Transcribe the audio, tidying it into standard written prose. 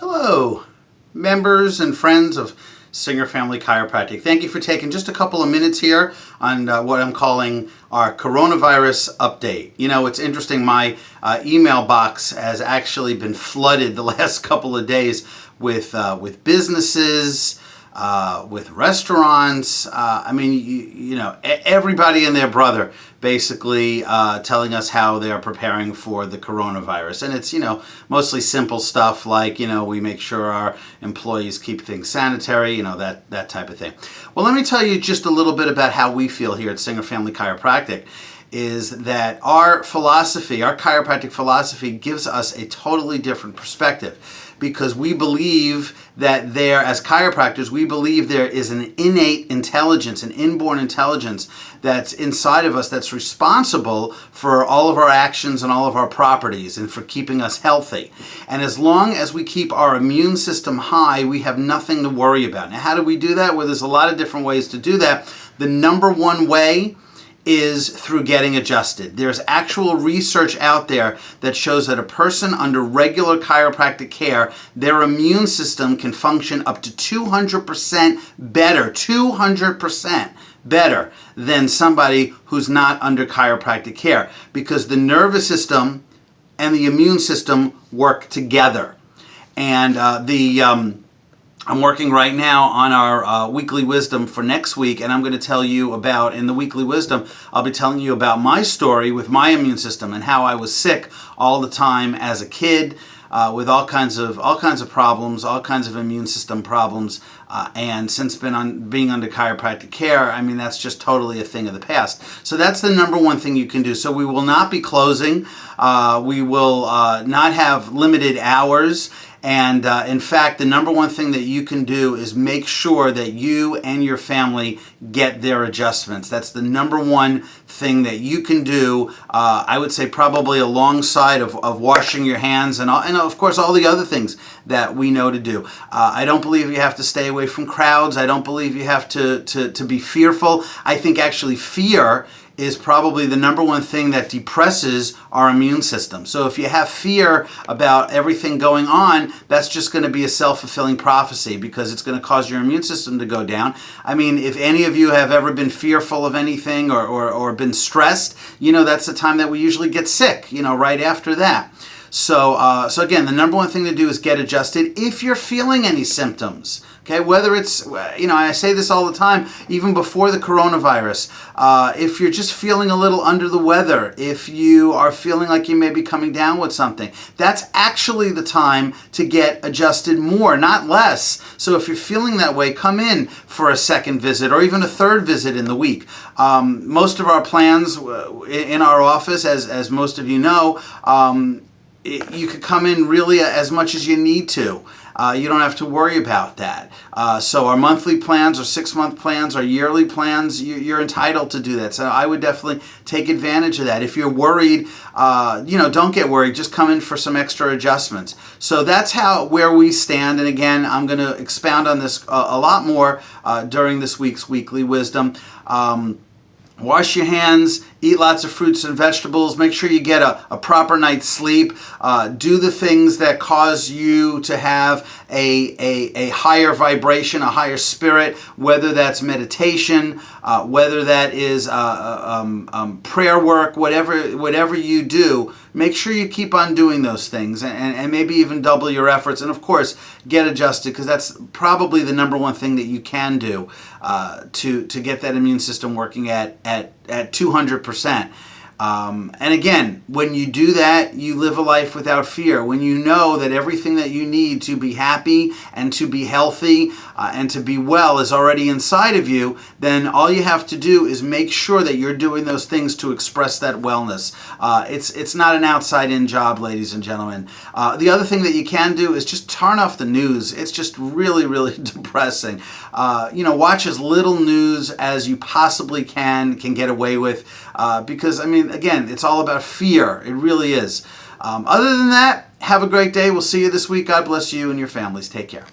Hello, members and friends of Singer Family Chiropractic. Thank you for taking just a couple of minutes here on what I'm calling our coronavirus update. You know, it's interesting, my email box has actually been flooded the last couple of days with businesses, with restaurants. I mean, you know, everybody and their brother basically telling us how they're preparing for the coronavirus. And it's, you know, mostly simple stuff like, you know, we make sure our employees keep things sanitary, you know, that type of thing. Well, let me tell you just a little bit about how we feel here at Singer Family Chiropractic. Is that our philosophy, our chiropractic philosophy, gives us a totally different perspective, because we believe that as chiropractors, we believe there is an innate intelligence, an inborn intelligence that's inside of us that's responsible for all of our actions and all of our properties and for keeping us healthy. And as long as we keep our immune system high, we have nothing to worry about. Now, how do we do that? Well, there's a lot of different ways to do that. The number one way is through getting adjusted. There's actual research out there that shows that a person under regular chiropractic care, their immune system can function up to 200% better, 200% better than somebody who's not under chiropractic care, because the nervous system and the immune system work together. And I'm working right now on our weekly wisdom for next week, and I'm going to tell you about, in the weekly wisdom, I'll be telling you about my story with my immune system and how I was sick all the time as a kid with all kinds of problems, all kinds of immune system problems, and since being under chiropractic care, I mean, that's just totally a thing of the past. So that's the number one thing you can do. So we will not be closing. We will not have limited hours. And in fact, the number one thing that you can do is make sure that you and your family get their adjustments. That's the number one thing that you can do, I would say probably alongside of washing your hands and of course all the other things that we know to do. I don't believe you have to stay away from crowds. I don't believe you have to be fearful. I think actually fear is probably the number one thing that depresses our immune system. So if you have fear about everything going on, that's just going to be a self-fulfilling prophecy, because it's going to cause your immune system to go down. I mean, if any of you have ever been fearful of anything or been stressed, you know, that's the time that we usually get sick, you know, right after that. So again, the number one thing to do is get adjusted if you're feeling any symptoms. Okay, whether it's, you know, I say this all the time, even before the coronavirus, if you're just feeling a little under the weather, if you are feeling like you may be coming down with something, that's actually the time to get adjusted more, not less. So if you're feeling that way, come in for a second visit or even a third visit in the week. Most of our plans in our office, as most of you know, you could come in really as much as you need to. You don't have to worry about that. So our monthly plans, our 6-month plans, our yearly plans, you're entitled to do that. So I would definitely take advantage of that. If you're worried, you know, don't get worried. Just come in for some extra adjustments. So that's where we stand. And again, I'm going to expound on this a lot more during this week's weekly wisdom. Wash your hands, eat lots of fruits and vegetables, make sure you get a proper night's sleep, do the things that cause you to have a higher vibration, a higher spirit, whether that's meditation, whether that is prayer work, whatever you do, make sure you keep on doing those things and maybe even double your efforts. And of course, get adjusted, because that's probably the number one thing that you can do to get that immune system working at 200%. And again, when you do that, you live a life without fear. When you know that everything that you need to be happy and to be healthy and to be well is already inside of you, then all you have to do is make sure that you're doing those things to express that wellness. It's not an outside-in job, ladies and gentlemen. The other thing that you can do is just turn off the news. It's just really, really depressing. You know, watch as little news as you possibly can get away with, because, I mean, again, it's all about fear. It really is. Other than that, have a great day. We'll see you this week. God bless you and your families. Take care.